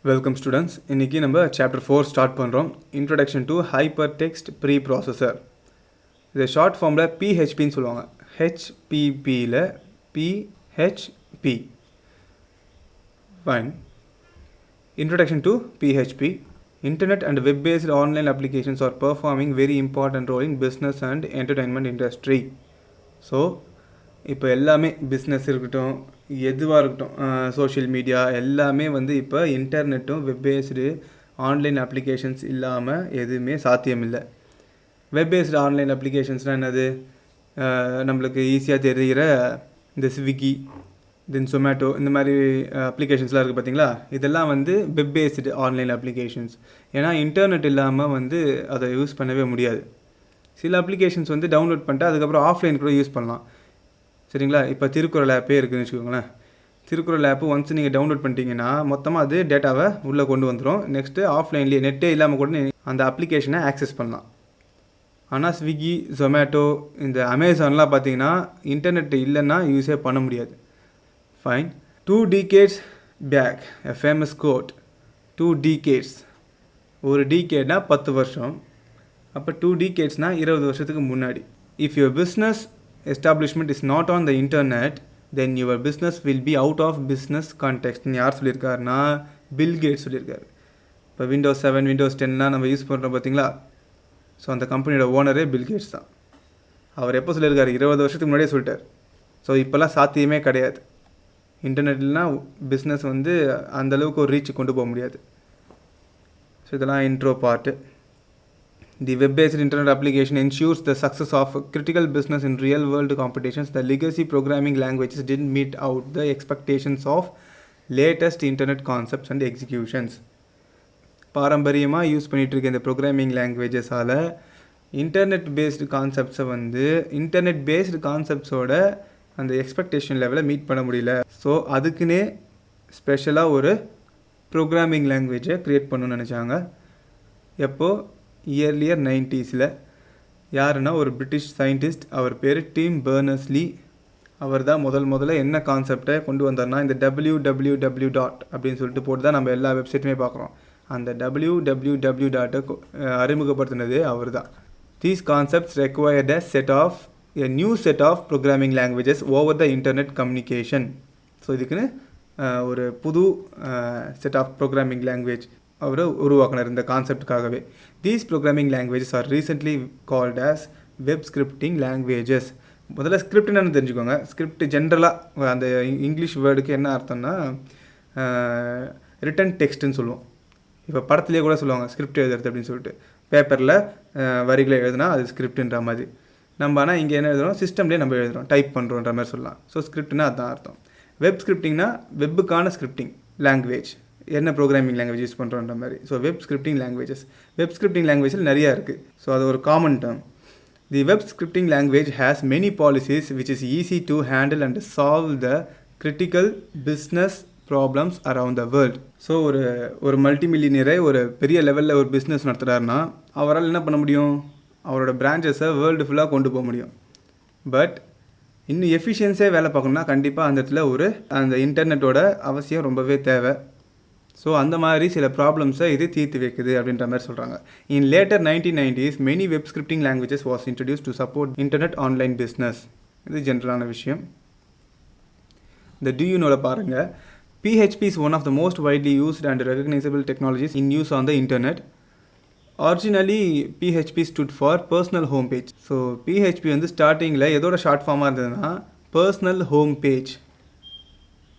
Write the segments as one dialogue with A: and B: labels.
A: Welcome students. இன்றைக்கி நம்ம chapter 4 start பண்ணுறோம். Introduction to hypertext preprocessor. இது ஷார்ட் ஃபார்மில் பிஹெச்பின்னு சொல்லுவாங்க. ஹெச்பிபியில் PHP. Fine. Introduction to PHP. Internet and web-based online applications are performing very important role in business and entertainment industry. So, இப்போ எல்லாமே பிஸ்னஸ் இருக்கட்டும், எதுவாக இருக்கட்டும், சோஷியல் மீடியா எல்லாமே வந்து இப்போ இன்டர்நெட்டும் வெப் பேஸ்டு ஆன்லைன் அப்ளிகேஷன்ஸ் இல்லாமல் எதுவுமே சாத்தியமில்லை. வெப் பேஸ்டு ஆன்லைன் அப்ளிகேஷன்ஸ்னால் என்னது? நம்மளுக்கு ஈஸியாக தெரிகிற இந்த ஸ்விக்கி, தென் சொமேட்டோ, இந்த மாதிரி அப்ளிகேஷன்ஸ்லாம் இருக்குது பார்த்தீங்களா? இதெல்லாம் வந்து வெப் பேஸ்டு ஆன்லைன் அப்ளிகேஷன்ஸ். ஏன்னா இன்டர்நெட் இல்லாமல் வந்து அதை யூஸ் பண்ணவே முடியாது. சில அப்ளிகேஷன்ஸ் வந்து டவுன்லோட் பண்ணிட்டு அதுக்கப்புறம் ஆஃப்லைன் கூட யூஸ் பண்ணலாம். சரிங்களா? இப்போ திருக்குறள் ஆப்பே இருக்குதுன்னு வச்சுக்கோங்களேன். திருக்குறள் ஆப்பு ஒன்ஸ் நீங்கள் டவுன்லோட் பண்ணிட்டீங்கன்னா மொத்தமாக அது டேட்டாவை உள்ளே கொண்டு வந்துடும். நெக்ஸ்ட்டு ஆஃப்லைன்லேயே நெட்டே இல்லாமல் கூட அந்த அப்ளிகேஷனை ஆக்சஸ் பண்ணலாம். ஆனால் ஸ்விக்கி, ஜொமேட்டோ, இந்த அமேசான்லாம் பார்த்தீங்கன்னா இன்டர்நெட் இல்லைன்னா யூஸே பண்ண முடியாது. Fine. 2 decades back a famous quote. 2 decades. ஒரு டீகேட்னா 10 வருஷம். அப்போ 2 decadesனால் 20 வருஷத்துக்கு முன்னாடி. If your business establishment is not on the internet, then your business will be out of business context. யார் சொல்லியிருக்காருன்னா பில் கேட்ஸ் சொல்லியிருக்காரு. இப்போ விண்டோஸ் 7, விண்டோஸ் 10லாம் நம்ம யூஸ் பண்ணுறோம் பார்த்தீங்களா? ஸோ அந்த கம்பெனியோட ஓனரே பில் கேட்ஸ் தான். அவர் எப்போ சொல்லியிருக்காரு? 20 வருஷத்துக்கு முன்னாடியே சொல்லிட்டார். ஸோ இப்போல்லாம் சாத்தியமே கிடையாது. இன்டர்நெட்லாம் பிஸ்னஸ் வந்து அந்தளவுக்கு ஒரு ரீச் கொண்டு போக முடியாது. ஸோ இதெல்லாம் intro part. The web-based internet application ensures the success of critical business in real-world competitions. The legacy programming languages didn't meet out the expectations of latest internet concepts and executions. பாரம்பரியமாக use பண்ணிகிட்டு இருக்க இந்த programming லாங்குவேஜஸால் internet based கான்செப்ட்ஸை வந்து internet based கான்செப்ட்ஸோட அந்த expectation லெவலை meet பண்ண முடியல. So அதுக்குன்னே ஸ்பெஷலாக ஒரு ப்ரோக்ராமிங் லாங்குவேஜை க்ரியேட் பண்ணணும்னு நினச்சாங்க. எப்போது? Earlier 90s. யாருன்னா ஒரு பிரிட்டிஷ் சயின்டிஸ்ட், அவர் பேர் டிம் பர்னர்ஸ்-லீ. அவர் தான் முதல்ல என்ன கான்செப்டை கொண்டு வந்தார்னா இந்த www. அப்படின்னு சொல்லிட்டு போட்டு தான் நம்ம எல்லா வெப்சைட்டுமே பார்க்குறோம். அந்த www. அறிமுகப்படுத்தினது அவர் தான். These concepts required a new set of programming languages over the internet communication. So இதுக்குன்னு ஒரு புது செட் ஆஃப் ப்ரோக்ராமிங் லாங்குவேஜ் அவர் உருவாக்கினார் இந்த கான்செப்டுக்காகவே. These programming languages are recently called as web scripting languages. முதல்ல ஸ்கிரிப்ட் என்னென்னு தெரிஞ்சுக்கோங்க. ஸ்கிரிப்ட் ஜென்ரலாக அந்த இங்கிலீஷ் வேர்டுக்கு என்ன அர்த்தம்னா ரிட்டன் டெக்ஸ்ட்டுன்னு சொல்லுவோம். இப்போ படத்துலேயே கூட சொல்லுவாங்க ஸ்கிரிப்ட் எழுதுறது அப்படின்னு சொல்லிட்டு. பேப்பரில் வரிகளை எழுதுனா அது ஸ்கிரிப்டுன்ற மாதிரி. நம்ம ஆனால் இங்கே என்ன எழுதுகிறோம்? சிஸ்டம்லேயே நம்ம எழுதுகிறோம், டைப் பண்ணுறோன்ற மாதிரி சொல்லலாம். ஸோ ஸ்கிரிப்ட்னா அதுதான் அர்த்தம். வெப் ஸ்கிரிப்டிங்னா வெப்புக்கான ஸ்கிரிப்டிங் லாங்குவேஜ், என்ன ப்ரோக்ராமிங் லாங்குவேஜ் யூஸ் பண்ணுறோன்ற மாதிரி. So web scripting languages. Web scripting லாங்குவேஜில் நிறையா இருக்குது. ஸோ அது ஒரு common term. The web scripting language has many policies which is easy to handle and solve the critical business problems around the world. So ஒரு மல்டிமில்லியனரே ஒரு பெரிய லெவலில் ஒரு பிஸ்னஸ் நடத்துகிறாருன்னா அவரால் என்ன பண்ண முடியும்? அவரோட பிரான்ச்சஸை வேர்ல்டு ஃபுல்லாக கொண்டு போக முடியும். பட் இன்னும் எஃபிஷியன்ஸியாக வேலை பார்க்கணுன்னா கண்டிப்பாக அந்த இடத்துல அந்த இன்டர்நெட்டோட அவசியம் ரொம்பவே தேவை. ஸோ அந்த மாதிரி சில ப்ராப்ளம்ஸை இது தீர்த்து வைக்குது அப்படின்ற மாதிரி சொல்கிறாங்க. இன் later 1990s many web scripting languages was introduce to support internet online business. இது ஜென்ரலான விஷயம். இந்த டியூனோட பாருங்கள். PHP is one of the most widely used and recognizable technologies in use on the internet. Originally PHP stood for personal home page. So PHP வந்து ஸ்டார்டிங்கில் எதோட short ஃபார்மாக இருந்ததுன்னா personal home page.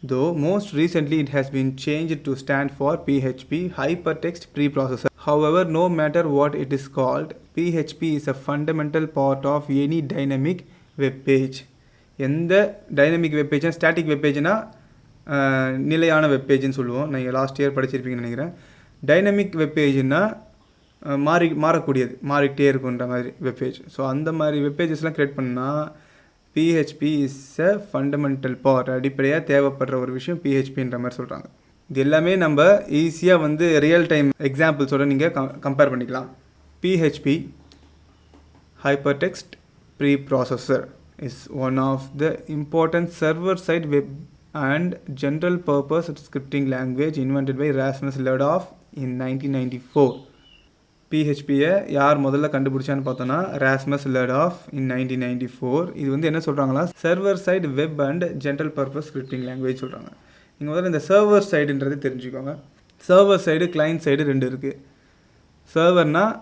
A: Though most recently it has been changed to stand for PHP, Hypertext Preprocessor. However, no matter what it is called, PHP is a fundamental part of any dynamic web page. எந்த dynamic web பேஜ்னா static web பேஜ்னா நிலையான web பேஜ்னு சொல்லுவோம். நீங்கள் last year படிச்சிருப்பீங்கன்னு நினைக்கிறேன். Dynamic web பேஜ்னா மாறக்கூடியது, மாறிக்கிட்டே இருக்குன்ற மாதிரி web page. So அந்த மாதிரி வெப் பேஜஸ்லாம் க்ரியேட் பண்ணால் PHP is a fundamental part. அடிப்படையாக தேவைப்படுற ஒரு விஷயம் PHPன்ற மாதிரி சொல்கிறாங்க. இது எல்லாமே நம்ம ஈஸியாக வந்து ரியல் டைம் எக்ஸாம்பிள்ஸோட நீங்கள் கம்பேர் பண்ணிக்கலாம். PHP Hypertext Preprocessor is one of the important server-side web and general purpose scripting language invented by Rasmus Lerdof in 1994. பிஹெச்பியை யார் முதல்ல கண்டுபிடிச்சான்னு பார்த்தோன்னா ராஸ்மஸ் லெர்டாஃப் இன் 1994. இது வந்து என்ன சொல்கிறாங்களா, server side web and general purpose scripting language சொல்கிறாங்க. நீங்கள் முதல்ல இந்த சர்வர் சைடுன்றது தெரிஞ்சுக்கோங்க. சர்வர் சைடு கிளைண்ட் சைடு ரெண்டு இருக்குது. சர்வர்னால்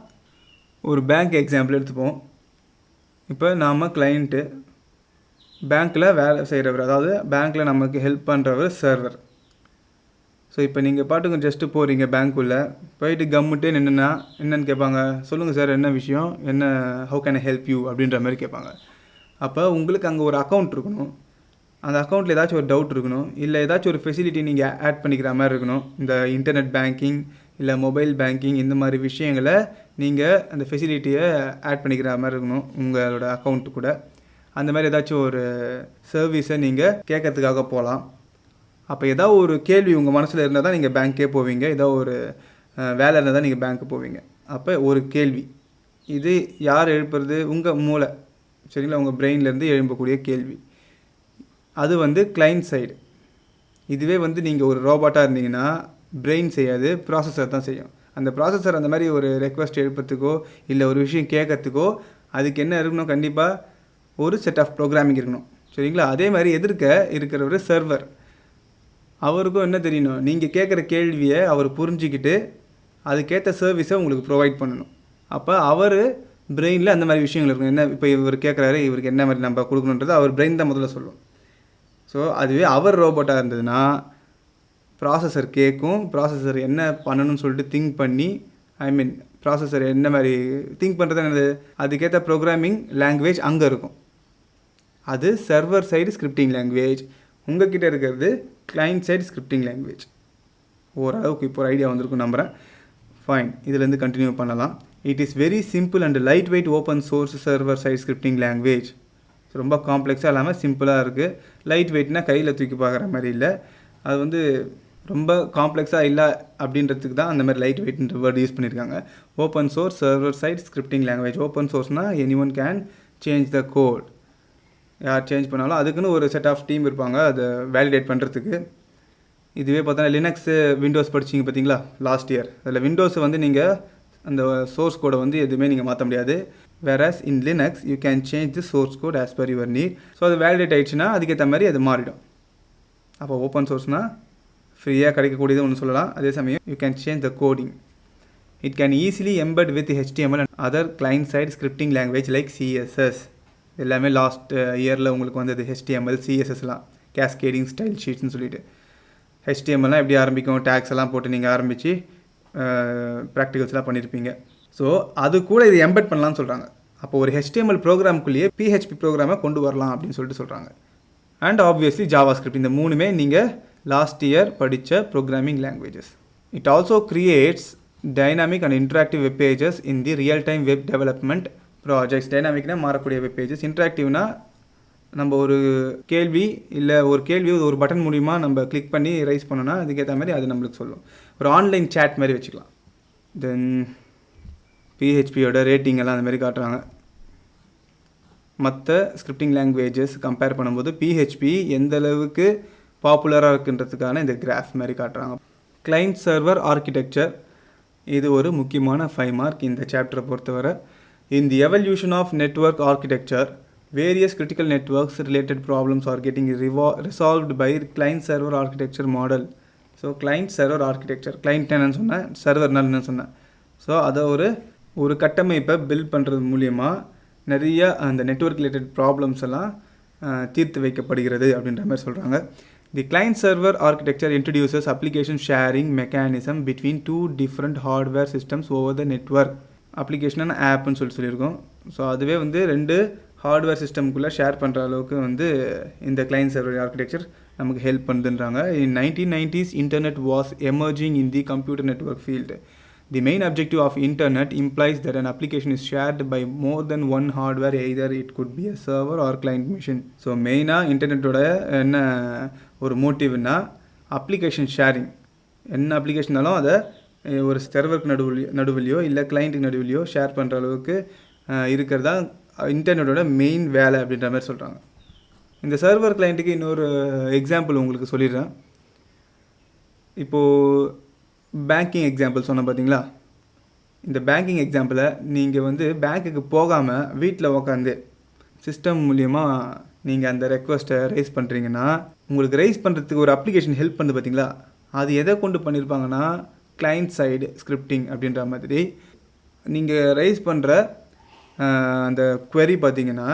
A: ஒரு பேங்க் எக்ஸாம்பிள் எடுத்துப்போம். இப்போ நாம் கிளைண்ட்டு, பேங்க்கில் வேலை செய்கிறவர், அதாவது பேங்க்கில் நமக்கு ஹெல்ப் பண்ணுறவர் சர்வர். ஸோ இப்போ நீங்கள் பாட்டுக்கு ஜஸ்ட்டு போகிறீங்க, பேங்க்குள்ளே போயிட்டு கம்முட்டே நின்றுனா என்னென்னு கேட்பாங்க, சொல்லுங்கள் சார் என்ன விஷயம், என்ன, how can I help you அப்படின்ற மாதிரி கேட்பாங்க. அப்போ உங்களுக்கு அங்கே ஒரு அக்கௌண்ட் இருக்கணும். அந்த அக்கௌண்ட்டில் ஏதாச்சும் ஒரு டவுட் இருக்கணும், இல்லை ஏதாச்சும் ஒரு ஃபெசிலிட்டி நீங்கள் ஆட் பண்ணிக்கிற மாதிரி இருக்கணும். இந்த இன்டர்நெட் பேங்கிங் இல்லை மொபைல் பேங்கிங் இந்த மாதிரி விஷயங்களை நீங்கள் அந்த ஃபெசிலிட்டியை ஆட் பண்ணிக்கிற மாதிரி இருக்கணும் உங்களோட அக்கௌண்ட்டு கூட. அந்த மாதிரி ஏதாச்சும் ஒரு சர்வீஸை நீங்கள் கேட்கறதுக்காக போகலாம். அப்போ ஏதாவது ஒரு கேள்வி உங்கள் மனசில் இருந்தால் தான் நீங்கள் பேங்க்கே போவீங்க. ஏதாவது ஒரு வேலை இருந்தால் தான் நீங்கள் பேங்க்கு போவீங்க. அப்போ ஒரு கேள்வி, இது யார் எழுப்புறது, உங்கள் மூளை, சரிங்களா, உங்கள் பிரெயின்லேருந்து எழும்பக்கூடிய கேள்வி. அது வந்து கிளைண்ட் சைடு. இதுவே வந்து நீங்கள் ஒரு ரோபோட்டாக இருந்தீங்கன்னா பிரெயின் செய்யாது, ப்ராசஸர் தான் செய்யும். அந்த ப்ராசஸர் அந்த மாதிரி ஒரு ரெக்வஸ்ட் எழுப்புறதுக்கோ இல்லை ஒரு விஷயம் கேட்கறதுக்கோ அதுக்கு என்ன இருக்கணும், கண்டிப்பாக ஒரு செட் ஆஃப் ப்ரோக்ராமிங் இருக்கணும், சரிங்களா. அதே மாதிரி எதிர்க்க இருக்கிற ஒரு சர்வர், அவருக்கும் என்ன தெரியணும், நீங்கள் கேட்குற கேள்வியை அவர் புரிஞ்சிக்கிட்டு அதுக்கேற்ற சர்வீஸை உங்களுக்கு ப்ரொவைட் பண்ணணும். அப்போ அவர் பிரெயினில் அந்த மாதிரி விஷயங்கள் இருக்கும். என்ன இப்போ இவர் கேட்குறாரு, இவருக்கு என்ன மாதிரி நம்ம கொடுக்கணுன்றது அவர் பிரெயின் தான் முதல்ல சொல்லும். ஸோ அதுவே அவர் ரோபோட்டாக இருந்ததுன்னா ப்ராசஸர் கேட்கும், ப்ராசஸர் என்ன பண்ணணும்னு சொல்லிட்டு திங்க் பண்ணி, ப்ராசஸர் என்ன மாதிரி திங்க் பண்ணுறது என்னது, அதுக்கேற்ற ப்ரோக்ராமிங் லாங்குவேஜ் அங்கே இருக்கும். அது சர்வர் சைடு ஸ்கிரிப்டிங் லாங்குவேஜ். உங்கள் கிட்டே இருக்கிறது கிளைண்ட் சைடு ஸ்கிரிப்டிங் லாங்குவேஜ். ஓரளவுக்கு இப்போ ஒரு ஐடியா வந்திருக்கும் நம்புகிறேன். ஃபைன், இதிலேருந்து கண்டினியூ பண்ணலாம். It is very simple and light weight open source server side scripting language. ரொம்ப காம்ப்ளெக்ஸாக இல்லாமல் சிம்பிளாக இருக்குது. லைட் வெயிட்னா கையில் தூக்கி பார்க்குற மாதிரி இல்லை, அது வந்து ரொம்ப காம்ப்ளெக்ஸாக இல்லை அப்படின்றதுக்கு தான் அந்த மாதிரி லைட் வெயிட்ன்ற வேர்டு யூஸ் பண்ணியிருக்காங்க. Open source server side scripting language. Open சோர்ஸ்னால் any one can change the code. யார் சேஞ்ச் பண்ணாலும் அதுக்குன்னு ஒரு செட் ஆஃப் டீம் இருப்பாங்க அதை வேலிடேட் பண்ணுறதுக்கு. இதுவே பார்த்தோன்னா லினக்ஸு விண்டோஸ் படிச்சிங்க பார்த்தீங்களா லாஸ்ட் இயர், அதில் விண்டோஸை வந்து நீங்கள் அந்த சோர்ஸ் கோடை வந்து எதுவுமே நீங்கள் மாற்ற முடியாது. Whereas in Linux you can change the source code as per your need. So அது வேலிடேட் ஆகிடுச்சுன்னா அதுக்கேற்ற மாதிரி அது மாறிடும். அப்போ ஓப்பன் சோர்ஸ்னால் ஃப்ரீயாக கிடைக்கக்கூடியது ஒன்று சொல்லலாம். அதே சமயம் you can change the coding. It can easily embed with HTML and other client side scripting language like CSS. எல்லாமே லாஸ்ட் இயரில் உங்களுக்கு வந்தது. HTML CSSலாம் கேஸ்கேடிங் ஸ்டைல் ஷீட்ஸ்னு சொல்லிட்டு. HTMLலாம் எப்படி ஆரம்பிக்கும், டேக்ஸ் எல்லாம் போட்டு நீங்கள் ஆரம்பித்து ப்ராக்டிகல்ஸ்லாம் பண்ணியிருப்பீங்க. ஸோ அது கூட இது எம்பெட் பண்ணலான்னு சொல்கிறாங்க. அப்போ ஒரு HTML ப்ரோக்ராமுக்குள்ளேயே PHP ப்ரோக்ராமை கொண்டு வரலாம் அப்படின்னு சொல்லிட்டு சொல்கிறாங்க. And obviously JavaScript. இந்த மூணுமே நீங்கள் லாஸ்ட் இயர் படித்த programming languages. It also creates dynamic and interactive web pages in the real time web development projects. டைனாமிக்னால் மாறக்கூடிய வெப் பேஜஸ். இன்ட்ராக்டிவ்னா நம்ம ஒரு கேள்வி இல்லை ஒரு கேள்வி ஒரு பட்டன் மூலிமா நம்ம கிளிக் பண்ணி ரைஸ் பண்ணோன்னா அதுக்கேற்ற மாதிரி அது நம்மளுக்கு சொல்லும். ஒரு ஆன்லைன் சேட் மாதிரி வச்சுக்கலாம். தென் பிஹெச்பியோட ரேட்டிங் எல்லாம் அந்த மாதிரி காட்டுறாங்க. மற்ற ஸ்கிரிப்டிங் லாங்குவேஜஸ் கம்பேர் பண்ணும்போது பிஹெச்பி எந்த அளவுக்கு பாப்புலராக இருக்குன்றதுக்கான இந்த கிராஃப் மாதிரி காட்டுறாங்க. கிளைண்ட் சர்வர் ஆர்கிடெக்சர், இது ஒரு முக்கியமான 5 மார்க் இந்த சாப்டரை பொறுத்தவரை. In the evolution of network architecture, various critical networks related problems are getting resolved by client server architecture model. So client server architecture, client என்னன்னு சொன்னேன், server என்னன்னு சொன்னேன். ஸோ அதை ஒரு கட்டமைப்பை பில்ட் பண்ணுறது மூலிமா நிறைய அந்த நெட்வொர்க் ரிலேட்டட் ப்ராப்ளம்ஸ் எல்லாம் தீர்த்து வைக்கப்படுகிறது அப்படின்ற மாதிரி சொல்கிறாங்க. The client server architecture introduces application sharing mechanism between 2 different hardware systems over the network. Application ஆப்னு சொல்லியிருக்கோம். ஸோ அதுவே வந்து 2 ஹார்ட்வேர் சிஸ்டம்குள்ளே ஷேர் பண்ணுற அளவுக்கு வந்து இந்த கிளைண்ட் சர்வர் ஆர்கிடெக்சர் நமக்கு ஹெல்ப் பண்ணுதுன்றாங்க. In 1990s internet was emerging in the computer network field. The main objective of internet implies that an application is shared by more than one hardware, either it could be a server or client machine. So மெயினாக இன்டர்நெட்டோட என்ன ஒரு மோட்டிவ்னா application sharing. என்ன அப்ளிகேஷன்னாலும் அதை ஒரு சர்வருக்கு நடுவுலையோ இல்லை கிளைண்ட்டுக்கு நடுவுலையோ share பண்ணுற அளவுக்கு இருக்கிறதா இன்டர்நெட்டோட மெயின் வேலை அப்படின்ற மாதிரி சொல்கிறாங்க. இந்த சர்வர் கிளைண்ட்டுக்கு இன்னொரு எக்ஸாம்பிள் உங்களுக்கு சொல்லிடுறேன். இப்போது பேங்கிங் எக்ஸாம்பிள் சொன்னேன் பார்த்தீங்களா, இந்த பேங்கிங் எக்ஸாம்பிளை நீங்கள் வந்து பேங்க்குக்கு போகாமல் வீட்டில் உக்காந்து சிஸ்டம் மூலியமாக நீங்கள் அந்த ரெக்வஸ்ட்டை ரைஸ் பண்ணுறீங்கன்னா, உங்களுக்கு ரைஸ் பண்ணுறதுக்கு ஒரு அப்ளிகேஷன் ஹெல்ப் பண்ணுது பார்த்தீங்களா, அது எதை கொண்டு பண்ணியிருப்பாங்கன்னா கிளைண்ட் சைடு ஸ்கிரிப்டிங் அப்படின்ற மாதிரி. நீங்கள் ரைஸ் பண்ணுற அந்த query பார்த்தீங்கன்னா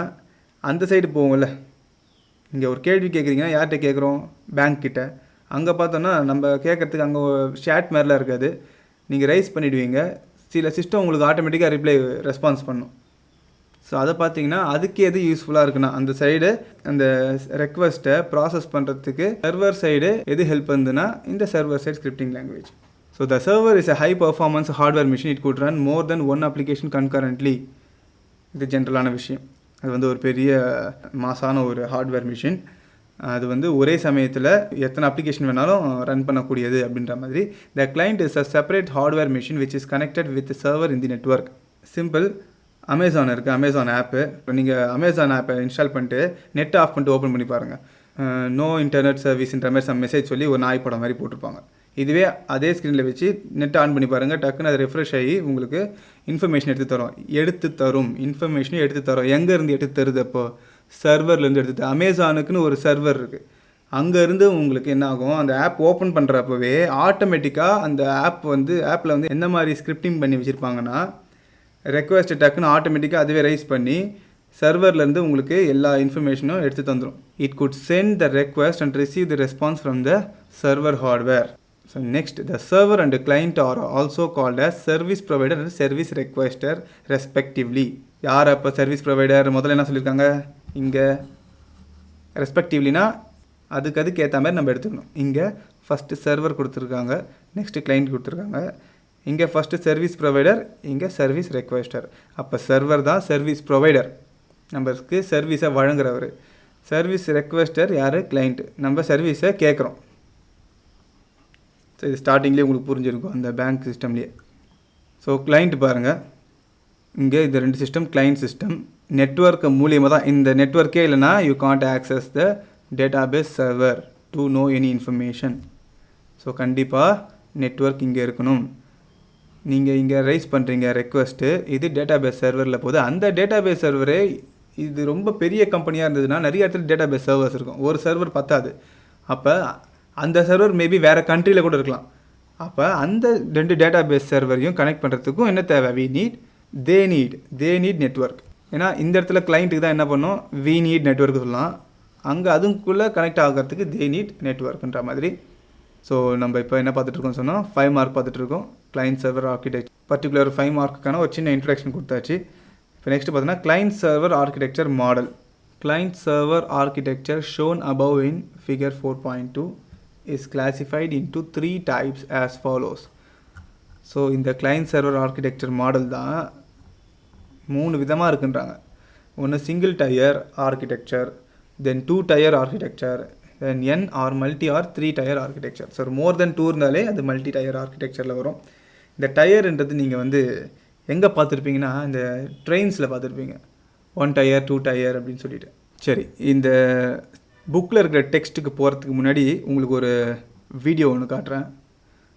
A: அந்த சைடு போகும்ல. இங்கே ஒரு கேள்வி கேட்குறீங்கன்னா யார்கிட்ட கேட்குறோம், பேங்க் கிட்ட. அங்கே பார்த்தோன்னா நம்ம கேட்குறதுக்கு அங்கே ஷேட் மாதிரிலாம் இருக்காது. நீங்கள் ரைஸ் பண்ணிவிடுவீங்க, சில சிஸ்டம் உங்களுக்கு ஆட்டோமேட்டிக்காக ரிப்ளை ரெஸ்பான்ஸ் பண்ணும். ஸோ அதை பார்த்தீங்கன்னா அதுக்கு எது யூஸ்ஃபுல்லாக இருக்குன்னா அந்த சைடு அந்த ரெக்வஸ்ட்டை ப்ராசஸ் பண்ணுறதுக்கு சர்வர் சைடு எது ஹெல்ப் பண்ணுதுன்னா இந்த server side scripting language. So the server is a high performance hardware machine. It could run more than one application concurrently. இது ஜென்ரலான விஷயம். அது வந்து ஒரு பெரிய மாசான ஒரு ஹார்ட்வேர் மிஷின். அது வந்து ஒரே சமயத்தில் எத்தனை அப்ளிகேஷன் வேணாலும் ரன் பண்ணக்கூடியது அப்படின்ற மாதிரி. The client is a separate hardware machine which is connected with server in the network. Simple. Amazon இருக்குது, அமேசான் ஆப்பு. நீங்கள் அமேசான் ஆப்பை இன்ஸ்டால் பண்ணிட்டு நெட்டை ஆஃப் பண்ணிட்டு ஓப்பன் பண்ணி பாருங்கள். நோ இன்டர்நெட் சர்வீஸ்ன்ற மாதிரி சம் மெசேஜ் சொல்லி ஒரு நாய் படம் மாதிரி போட்டிருப்பாங்க. இதுவே அதே ஸ்க்ரீனில் வச்சு நெட்டை ஆன் பண்ணி பாருங்கள், டக்குன்னு அது ரெஃப்ரெஷ் ஆகி உங்களுக்கு இன்ஃபர்மேஷன் எடுத்து தரும் இன்ஃபர்மேஷனும் எடுத்து தரும். எங்கேருந்து எடுத்து தருது? அப்போ சர்வர்லேருந்து எடுத்து. அமேசானுக்குன்னு ஒரு சர்வர் இருக்குது, அங்கேருந்து உங்களுக்கு என்ன ஆகும், அந்த ஆப் ஓப்பன் பண்ணுறப்பவே ஆட்டோமேட்டிக்காக அந்த ஆப்பில் வந்து எந்த மாதிரி ஸ்கிரிப்டிங் பண்ணி வச்சுருப்பாங்கன்னா ரெக்வஸ்ட்டு டக்குன்னு ஆட்டோமேட்டிக்காக அதுவே ரைஸ் பண்ணி சர்வர்லேருந்து உங்களுக்கு எல்லா இன்ஃபர்மேஷனும் எடுத்து தந்துடும். It could send the request and receive the response from the server hardware. So next, the server and client are also called as service provider and service requester respectively. யார் அப்போ சர்வீஸ் ப்ரொவைடர்? முதல்ல என்ன சொல்லியிருக்காங்க இங்கே, ரெஸ்பெக்டிவ்லினா அதுக்கு ஏற்ற மாதிரி நம்ம எடுத்துக்கணும். இங்கே ஃபஸ்ட்டு சர்வர் கொடுத்துருக்காங்க, நெக்ஸ்ட்டு கிளைண்ட் கொடுத்துருக்காங்க. இங்கே ஃபஸ்ட்டு சர்வீஸ் ப்ரொவைடர், இங்கே சர்வீஸ் ரெக்வஸ்டர். அப்போ சர்வர் தான் சர்வீஸ் ப்ரொவைடர், நம்மளுக்கு சர்வீஸை வழங்குறவர். சர்வீஸ் ரெக்வஸ்டர் யார்? கிளைண்ட்டு. நம்ம சர்வீஸை கேட்குறோம். ஸோ இது ஸ்டார்டிங்லேயே உங்களுக்கு புரிஞ்சிருக்கும் அந்த பேங்க் சிஸ்டம்லேயே. ஸோ கிளைண்ட் பாருங்கள், இங்கே இந்த ரெண்டு சிஸ்டம் கிளைண்ட் சிஸ்டம். நெட்வொர்க் மூலியமாக தான், இந்த நெட்வொர்க்கே இல்லைனா you can't access the database server to know any information. So கண்டிப்பாக நெட்வொர்க் இங்கே இருக்கணும். நீங்கள் இங்கே ரைஸ் பண்ணுறீங்க ரெக்வஸ்ட்டு, இது டேட்டாபேஸ் சர்வரில் போகுது. அந்த டேட்டாபேஸ் சர்வரே இது ரொம்ப பெரிய கம்பெனியாக இருந்ததுன்னா நிறைய இடத்துல டேட்டாபேஸ் சர்வர்ஸ் இருக்கும், ஒரு சர்வர் பத்தாது. அப்போ அந்த சர்வர் மேபி வேறு கண்ட்ரியில் கூட இருக்கலாம். அப்போ அந்த ரெண்டு டேட்டாபேஸ் சர்வரையும் கனெக்ட் பண்ணுறதுக்கும் என்ன தேவை? They need network. ஏன்னா இந்த இடத்துல கிளைண்ட்டுக்கு தான் என்ன பண்ணோம், வி நீட் நெட்வொர்க் சொல்லலாம். அங்கே அதுக்குள்ளே கனெக்ட் ஆகிறதுக்கு தே நீட் நெட்வொர்க்குன்ற மாதிரி. ஸோ நம்ம இப்போ என்ன பார்த்துட்ருக்கோம் சொன்னால் 5 மார்க் பார்த்துட்ருக்கோம். கிளைண்ட் சர்வர் ஆர்கிடெக்சர் பர்டிகுலர் 5 மார்க்குக்கான ஒரு சின்ன இன்ட்ரடக்ஷன் கொடுத்தாச்சு. இப்போ நெக்ஸ்ட் பார்த்தீங்கன்னா client server architecture model. Client server architecture shown above in figure 4.2 is classified into 3 types as follows. So இந்த கிளைண்ட் சர்வர் ஆர்கிடெக்சர் மாடல் தான் 3 விதமாக இருக்குன்றாங்க. ஒன்று single tier architecture, then 2 tier architecture, then N or multi or 3 tier architecture. So more than 2 இருந்தாலே அது multi tyre ஆர்கிடெக்சரில் வரும். இந்த டயர்ன்றது நீங்கள் வந்து எங்கே பார்த்துருப்பீங்கன்னா இந்த ட்ரெயின்ஸில் பார்த்துருப்பீங்க, 1 டயர் 2 டயர் அப்படின்னு சொல்லிட்டு. சரி, இந்த புக்கில் இருக்கிற டெக்ஸ்ட்டுக்கு போகிறதுக்கு முன்னாடி உங்களுக்கு ஒரு வீடியோ ஒன்று காட்டுறேன்.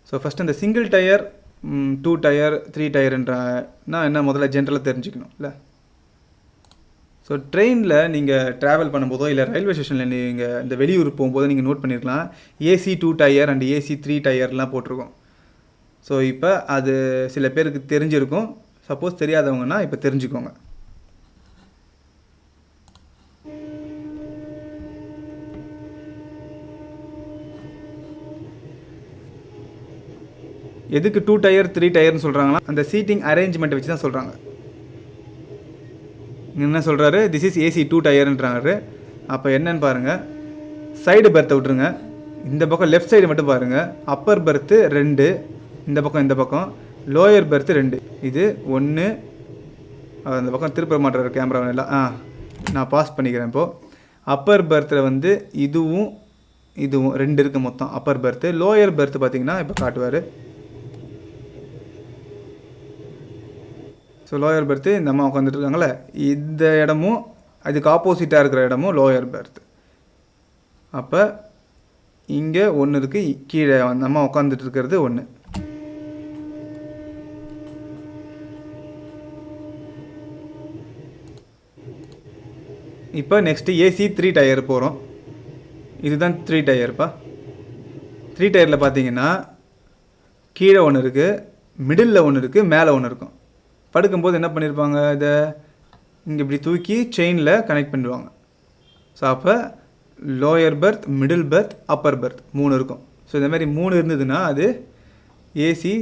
A: ஸோ ஃபஸ்ட்டு அந்த சிங்கிள் டயர் 2 டயர் 3 டயர்ன்றனா என்ன முதல்ல ஜென்ரலாக தெரிஞ்சுக்கணும் இல்லை. ஸோ ட்ரெயினில் நீங்கள் ட்ராவல் பண்ணும்போதோ இல்லை ரயில்வே ஸ்டேஷனில் நீங்கள் இந்த வெளியூர் போகும்போது நீங்கள் நோட் பண்ணியிருக்கலாம், AC 2 டயர் அண்ட் AC 3 டயர்லாம் போட்டிருக்கோம். ஸோ இப்போ அது சில பேருக்கு தெரிஞ்சிருக்கும், சப்போஸ் தெரியாதவங்கன்னா இப்போ தெரிஞ்சுக்கோங்க. எதுக்கு 2 டயர் 3 டயர்னு சொல்கிறாங்கன்னா அந்த சீட்டிங் அரேஞ்ச்மெண்ட்டை வச்சு தான் சொல்கிறாங்க. என்ன சொல்கிறாரு, திஸ் இஸ் AC 2 டயர்ன்றாரு. அப்போ என்னன்னு பாருங்கள், சைடு பெர்த்தை விட்டுருங்க, இந்த பக்கம் லெஃப்ட் சைடு மட்டும் பாருங்கள். அப்பர் பெர்த்து 2, இந்த பக்கம் லோயர் பெர்த்து 2. இது 1, அந்த பக்கம் திருப்ப மாட்டுற கேமரா எல்லாம் நான் பாஸ் பண்ணிக்கிறேன். இப்போது அப்பர் பெர்த்தில் வந்து இதுவும் 2 இருக்குது மொத்தம் அப்பர் பெர்த்து. லோயர் பெர்த்து பார்த்திங்கன்னா இப்போ காட்டுவார். ஸோ லோயர் பெர்த்து இந்த அம்மா உட்காந்துட்டு இருக்காங்களே, இந்த இடமும் அதுக்கு ஆப்போசிட்டாக இருக்கிற இடமும் லோயர் பெர்த்து. அப்போ இங்கே ஒன்று இருக்குது, கீழே நம்ம உட்காந்துட்டு இருக்கிறது ஒன்று. இப்போ நெக்ஸ்ட்டு ஏசி 3 டயர் போகிறோம். இதுதான் 3 டயர்ப்பா. 3 டயரில் பார்த்தீங்கன்னா கீழே ஒன்று இருக்குது, மிடில் ஒன்று இருக்குது, மேலே ஒன்று இருக்கும். படுக்கும்போது என்ன பண்ணியிருப்பாங்க, இதை இங்கே இப்படி தூக்கி செயினில் கனெக்ட் பண்ணிடுவாங்க. ஸோ அப்போ lower berth, middle berth, upper berth 3 இருக்கும். ஸோ இந்த மாதிரி 3 இருந்ததுன்னா அது ஏசி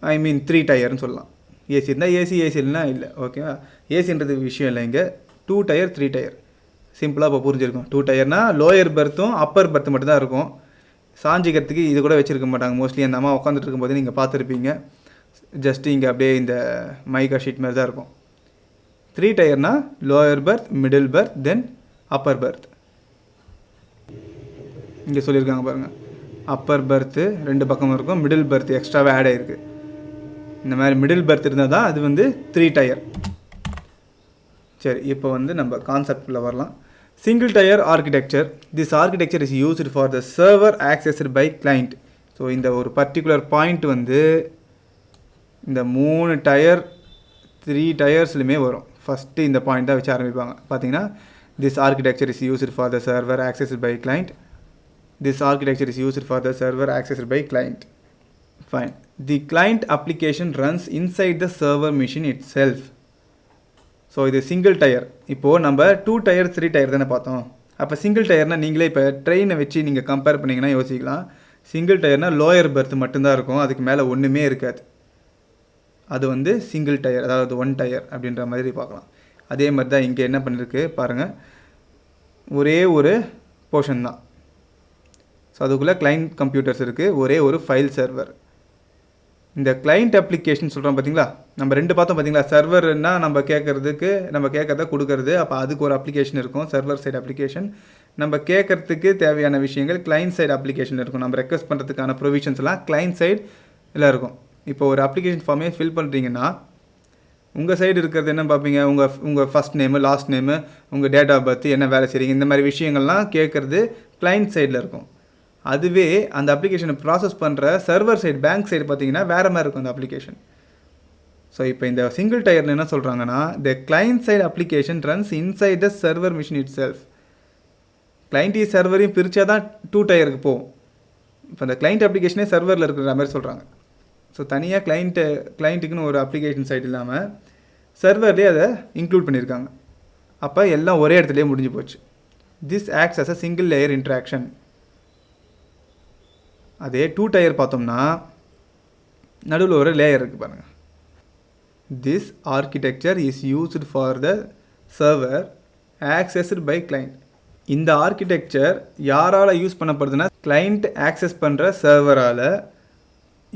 A: 3 டயர்னு சொல்லலாம். ஏசி இருந்தால் ஏசி, ஏசி இல்லைனா இல்லை. ஓகேவா? ஏசின்றது விஷயம் இல்லை, இங்கே 2 டயர் 3 டயர் சிம்பிளாக இப்போ புரிஞ்சிருக்கும். 2 டயர்னால் லோயர் பெர்த்தும் அப்பர் பெர்த்து மட்டும் தான் இருக்கும். சாஞ்சிக்கிறதுக்கு இது கூட வச்சுருக்க மாட்டாங்க. மோஸ்ட்லி அந்த அம்மா உட்காந்துட்டு இருக்கும்போது நீங்கள் பார்த்துருப்பீங்க. ஜஸ்ட்டு இங்கே அப்படியே இந்த மைக்கா ஷீட் மாதிரி தான் இருக்கும். 3 டயர்னால் லோயர் பெர்த், மிடில் பெர்த், தென் அப்பர் பெர்த். இங்கே சொல்லியிருக்காங்க பாருங்கள், அப்பர் பெர்த்து 2 பக்கமும் இருக்கும், மிடில் பெர்த் எக்ஸ்ட்ராவே ஆட் ஆகிருக்கு. இந்த மாதிரி மிடில் பெர்த் இருந்தால் தான் அது வந்து 3 டயர். சரி, இப்போ வந்து நம்ம கான்செப்டில் வரலாம். Single tier architecture. This architecture is used for the server accessed by client. So இந்த ஒரு பர்டிகுலர் பாயிண்ட் வந்து இந்த 3 டயர் 3 டயர்ஸ்லையுமே வரும். ஃபஸ்ட்டு இந்த பாயிண்ட் தான் வச்சு ஆரம்பிப்பாங்க. பார்த்தீங்கன்னா this architecture is used for the server accessed by client. This architecture is used for the server accessed by client. Fine. The client application runs inside the server machine itself. So இது single tyre. இப்போது நம்ம 2 tyre 3 tyre தானே பார்த்தோம். அப்போ single டயர்னால் நீங்களே இப்போ ட்ரெயினை வச்சு நீங்கள் கம்பேர் பண்ணிங்கன்னா யோசிக்கலாம். சிங்கிள் டயர்னால் லோயர் பெர்த் மட்டும்தான் இருக்கும், அதுக்கு மேலே ஒன்றுமே இருக்காது. அது வந்து சிங்கிள் டயர், அதாவது 1 டயர் அப்படின்ற மாதிரி பார்க்கலாம். அதே மாதிரி தான் இங்கே என்ன பண்ணியிருக்கு பாருங்கள், ஒரே ஒரு போர்ஷன் தான். ஸோ அதுக்குள்ளே கிளைண்ட் கம்ப்யூட்டர்ஸ் இருக்குது, ஒரே ஒரு ஃபைல் சர்வர். இந்த கிளைண்ட் அப்ளிகேஷன் சொல்கிறோம் பார்த்தீங்களா, நம்ம 2 பார்த்தோம் பார்த்தீங்களா. சர்வர்னால் நம்ம கேட்குறத கொடுக்கறது, அப்போ அதுக்கு ஒரு அப்ளிகேஷன் இருக்கும், சர்வர் சைடு அப்ளிகேஷன். நம்ம கேட்குறதுக்கு தேவையான விஷயங்கள் கிளைண்ட் சைடு அப்ளிகேஷன் இருக்கும். நம்ம ரெக்வஸ்ட் பண்ணுறதுக்கான ப்ரொவிஷன்ஸ் எல்லாம் கிளைண்ட் சைடு இல்லை இருக்கும். இப்போ ஒரு அப்ளிகேஷன் ஃபார்மே ஃபில் பண்ணுறீங்கன்னா உங்கள் சைடு இருக்கிறது என்ன பார்ப்பீங்க, உங்கள் ஃபஸ்ட் நேமு, லாஸ்ட் நேமு, உங்கள் டேட் ஆஃப் பர்த், என்ன வேலை செய்கிறீங்க, இந்த மாதிரி விஷயங்கள்லாம் கேட்குறது கிளைண்ட் சைடில் இருக்கும். அதுவே அந்த அப்ளிகேஷனை ப்ராசஸ் பண்ணுற சர்வர் சைடு, பேங்க் சைடு பார்த்தீங்கன்னா வேறு மாதிரி இருக்கும் அந்த அப்ளிகேஷன். ஸோ இப்போ இந்த சிங்கிள் டயரில் என்ன சொல்கிறாங்கன்னா, the client side application runs inside the server machine itself. கிளைண்ட்டையும் சர்வரையும் பிரித்தா தான் 2 டயருக்கு போகும். இப்போ அந்த கிளைண்ட் அப்ளிகேஷனே சர்வரில் இருக்கிற மாதிரி சொல்கிறாங்க. ஸோ தனியாக கிளைண்ட்டுக்குன்னு ஒரு அப்ளிகேஷன் சைட் இல்லாமல் சர்வர்லேயே அதை இன்க்ளூட் பண்ணியிருக்காங்க. அப்போ எல்லாம் ஒரே இடத்துலேயே முடிஞ்சு போச்சு. This acts as a single layer interaction. அதே 2 டயர் பார்த்தோம்னா நடுவில் ஒரு லேயர் இருக்குது பாருங்கள். This architecture is used for the server accessed by client. இந்த ஆர்கிடெக்சர் யாரால் யூஸ் பண்ணப்படுதுன்னா கிளைண்ட் ஆக்சஸ் பண்ணுற சர்வரால்.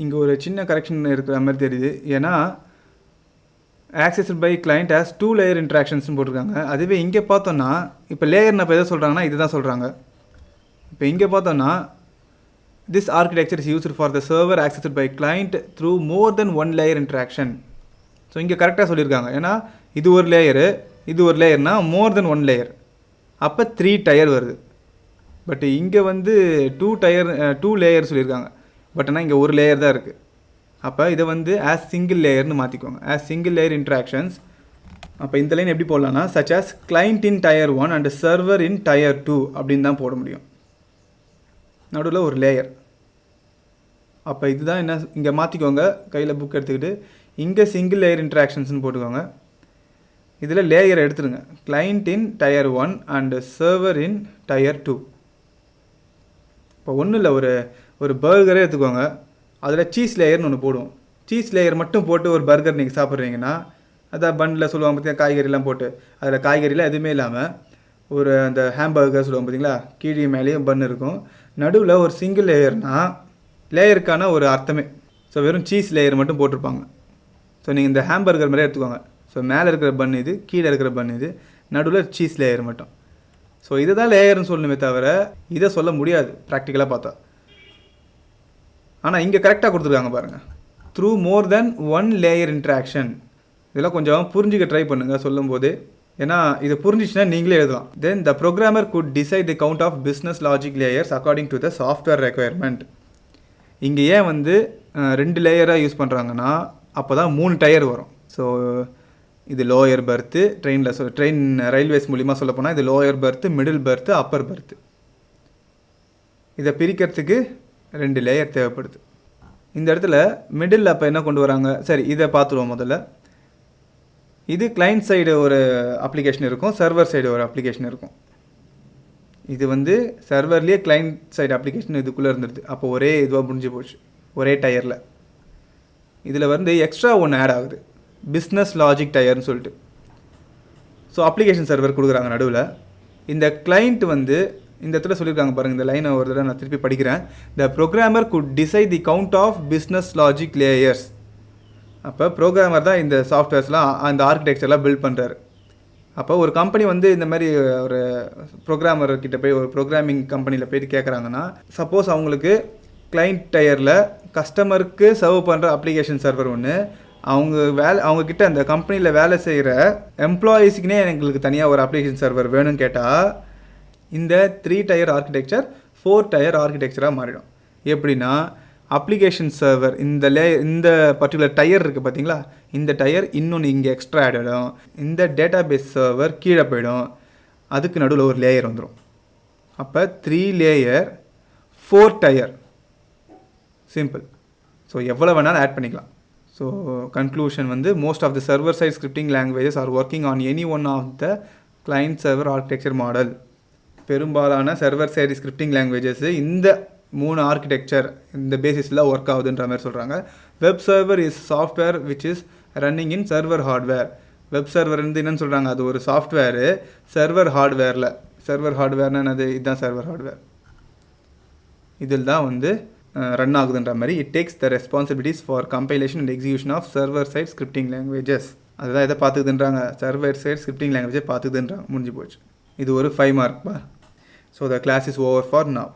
A: இங்கே ஒரு சின்ன கரெக்ஷன் இருக்கிற மாதிரி தெரியுது, ஏன்னா accessed by client as 2 layer இன்ட்ராக்ஷன்ஸ்னு போட்டிருக்காங்க. அதுவே இங்கே பார்த்தோன்னா இப்போ லேயர்னு இப்போ எதை சொல்கிறாங்கன்னா இது தான் சொல்கிறாங்க. இப்போ இங்கே பார்த்தோன்னா this architecture is used for the server accessed by client through more than 1 layer interaction. So இங்கே கரெக்டாக சொல்லியிருக்காங்க, ஏன்னா இது ஒரு லேயரு, இது ஒரு லேயர்னால் மோர் தென் 1 லேயர், அப்போ 3 டயர் வருது. பட் இங்கே வந்து 2 லேயர் சொல்லியிருக்காங்க. பட் ஆனால் இங்கே ஒரு லேயர் தான் இருக்குது. அப்போ இதை வந்து ஆஸ் சிங்கிள் லேயர்னு மாற்றிக்கோங்க, ஆஸ் சிங்கிள் லேயர் இன்ட்ராக்ஷன்ஸ். அப்போ இந்த லைன் எப்படி போடலான்னா, such as client in tier 1 and server in tier 2 அப்படின்னு தான் போட முடியும். நடுவில் ஒரு லேயர். அப்போ இதுதான் என்ன, இங்கே மாற்றிக்கோங்க, கையில் புக் எடுத்துக்கிட்டு இங்கே சிங்கிள் லேயர் இன்ட்ராக்ஷன்ஸ்னு போட்டுக்கோங்க. இதில் லேயர் எடுத்துருங்க, client in tier 1 and server in tier 2. இப்போ ஒன்றும் இல்லை, ஒரு பர்கரே எடுத்துக்கோங்க, அதில் சீஸ் லேயர்னு ஒன்று போடுவோம். சீஸ் லேயர் மட்டும் போட்டு ஒரு பர்கர் நீங்கள் சாப்பிட்றீங்கன்னா, அதான் பன்னில் சொல்லுவாங்க பார்த்தீங்கன்னா, காய்கறிலாம் போட்டு, அதில் காய்கறிலாம் எதுவுமே இல்லாமல் ஒரு அந்த ஹேம்பர்கர் சொல்லுவாங்க பார்த்தீங்களா, கீழே மேலேயும் பன் இருக்கும், நடுவில் ஒரு சிங்கிள் லேயர்னால் லேயருக்கான ஒரு அர்த்தமே. ஸோ வெறும் சீஸ் லேயர் மட்டும் போட்டிருப்பாங்க. ஸோ நீங்கள் இந்த ஹேம்பர்கர் மாதிரியே எடுத்துக்கோங்க. ஸோ மேலே இருக்கிற பன் இது, கீழே இருக்கிற பன் இது, நடுவில் சீஸ் லேயர் மட்டும். ஸோ இதை தான் லேயர்னு சொல்லணுமே தவிர இதை சொல்ல முடியாது ப்ராக்டிக்கலாக பார்த்தா. ஆனால் இங்கே கரெக்டாக கொடுத்துருக்காங்க பாருங்கள், த்ரூ மோர் தென் 1 லேயர் இன்ட்ராக்ஷன். இதெல்லாம் கொஞ்சம் புரிஞ்சுக்க ட்ரை பண்ணுங்கள் சொல்லும்போது. ஏன்னா இது புரிஞ்சிச்சுன்னா நீங்களே எழுதலாம். Then the programmer could decide the count of business logic layers according to the software requirement. இங்கே ஏன் வந்து 2 லேயராக யூஸ் பண்ணுறாங்கன்னா அப்போ தான் 3 டயர் வரும். ஸோ இது லோயர் பர்த்து, ட்ரெயின் ரயில்வேஸ் மூலிமா சொல்ல போனால் இது லோயர் பர்த்து, மிடில் பர்த்து, அப்பர் பர்த்து. இதை பிரிக்கிறதுக்கு 2 லேயர் தேவைப்படுது. இந்த இடத்துல மிடில் அப்போ என்ன கொண்டு வராங்க, சரி இதை பார்த்துருவோம் முதல்ல. இது கிளைண்ட் சைடு ஒரு அப்ளிகேஷன் இருக்கும், சர்வர் சைடு ஒரு அப்ளிகேஷன் இருக்கும். இது வந்து சர்வர்லேயே கிளைண்ட் சைடு அப்ளிகேஷன் இதுக்குள்ளே இருந்துருது. அப்போ ஒரே இதுவாக முடிஞ்சு போச்சு ஒரே டயரில். இதில் வந்து எக்ஸ்ட்ரா ஒன்று ஆட் ஆகுது, பிஸ்னஸ் லாஜிக் டயர்னு சொல்லிட்டு. ஸோ அப்ளிகேஷன் சர்வர் கொடுக்குறாங்க நடுவில். இந்த கிளைண்ட் வந்து இந்த இடத்துல சொல்லியிருக்காங்க பாருங்கள், இந்த லைனை ஒரு தடவை நான் திருப்பி படிக்கிறேன். The programmer could decide the count of business logic layers. அப்போ ப்ரோக்ராமர் தான் இந்த சாஃப்ட்வேர்ஸ்லாம் அந்த ஆர்கிடெக்சர்லாம் பில்ட் பண்ணுறாரு. அப்போ ஒரு கம்பெனி வந்து இந்த மாதிரி ஒரு ப்ரோக்ராமர்கிட்ட போய் ஒரு ப்ரோக்ராமிங் கம்பெனியில் போய்ட்டு கேட்குறாங்கன்னா, சப்போஸ் அவங்களுக்கு கிளைண்ட் டயரில் கஸ்டமருக்கு சர்வ் பண்ணுற அப்ளிகேஷன் சர்வர் ஒன்று, அவங்கக்கிட்ட அந்த கம்பெனியில் வேலை செய்கிற எம்ப்ளாயீஸுக்குனே எங்களுக்கு தனியாக ஒரு அப்ளிகேஷன் சர்வர் வேணும்னு கேட்டால் இந்த 3 டயர் ஆர்கிடெக்சர் 4 டயர் ஆர்கிடெக்சராக மாறிடும். எப்படின்னா அப்ளிகேஷன் சர்வர் இந்த பர்டிகுலர் டயர் இருக்குது பார்த்தீங்களா, இந்த டயர் இன்னொன்று இங்கே எக்ஸ்ட்ரா ஆட் ஆகிடும். இந்த டேட்டாபேஸ் சர்வர் கீழே போயிடும், அதுக்கு நடுவில் ஒரு லேயர் வந்துடும். அப்போ 3 லேயர் 4 டயர், சிம்பிள். ஸோ எவ்வளோ வேணாலும் ஆட் பண்ணிக்கலாம். ஸோ கன்க்ளூஷன் வந்து most of the server side scripting languages are working on any one of the client server architecture model. பெரும்பாலான சர்வர் சைடு ஸ்கிரிப்டிங் லாங்குவேஜஸ் இந்த 3 ஆர்கிடெக்சர் இந்த பேசிஸில் ஒர்க் ஆகுதுன்ற மாதிரி சொல்கிறாங்க. Web server is software which is running in server hardware. Web server வந்து என்னென்னு சொல்கிறாங்க, அது ஒரு சாஃப்ட்வேரு சர்வர் ஹார்ட்வேரில். சர்வர் ஹார்ட்வேர்னா என்னது, இதுதான் சர்வர் ஹார்ட்வேர். இதில் தான் வந்து ரன் ஆகுதுன்ற மாதிரி. It takes the responsibilities for compilation and execution of server side scripting languages. அதுதான் இதை பார்த்துக்குதுன்றாங்க, சர்வர் சைட் ஸ்கிரிப்டிங் லாங்குவேஜை பார்த்துக்குதுன்றாங்க. முடிஞ்சு போச்சு. இது ஒரு 5 மார்க்பா. So the class is over for now.